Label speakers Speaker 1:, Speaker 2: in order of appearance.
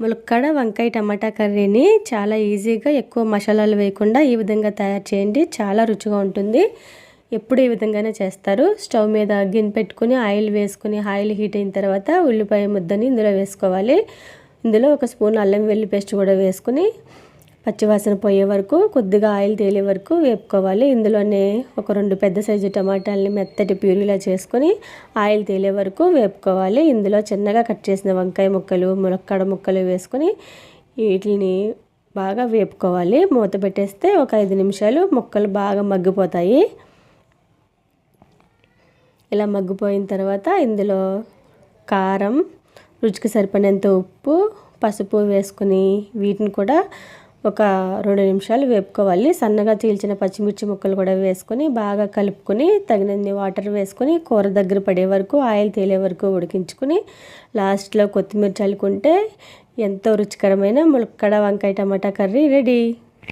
Speaker 1: ములక్కాడ వంకాయ టమాటా కర్రీని చాలా ఈజీగా ఎక్కువ మసాలాలు వేయకుండా ఈ విధంగా తయారు చేయండి. చాలా రుచిగా ఉంటుంది. ఎప్పుడు ఈ విధంగానే చేస్తారు. స్టవ్ మీద గిన్నె పెట్టుకుని ఆయిల్ వేసుకుని ఆయిల్ హీట్ అయిన తర్వాత ఉల్లిపాయ ముద్దని ఇందులో వేసుకోవాలి. ఇందులో ఒక స్పూన్ అల్లం వెల్లుల్లి పేస్ట్ కూడా వేసుకుని పచ్చివాసన పోయే వరకు కొద్దిగా ఆయిల్ తేలే వరకు వేపుకోవాలి. ఇందులోనే ఒక 2 పెద్ద సైజు టమాటాలని మెత్తటి ప్యూరీలా చేసుకొని ఆయిల్ తేలే వరకు వేపుకోవాలి. ఇందులో చిన్నగా కట్ చేసిన వంకాయ ముక్కలు, ములక్కాడ ముక్కలు వేసుకొని వీటిని బాగా వేపుకోవాలి. మూత పెట్టేస్తే ఒక 5 నిమిషాలు ముక్కలు బాగా మగ్గిపోతాయి. ఇలా మగ్గిపోయిన తర్వాత ఇందులో కారం, రుచికి సరిపడినంత ఉప్పు, పసుపు వేసుకుని వీటిని కూడా ఒక 2 నిమిషాలు వేపుకోవాలి. సన్నగా చీల్చిన పచ్చిమిర్చి ముక్కలు కూడా వేసుకొని బాగా కలుపుకొని తగినన్ని వాటర్ వేసుకొని కూర దగ్గర పడే వరకు ఆయిల్ తేలే వరకు ఉడికించుకుని లాస్ట్లో కొత్తిమీర చల్లుకుంటే ఎంతో రుచికరమైన ములక్కాడ వంకాయ టమాటా కర్రీ రెడీ.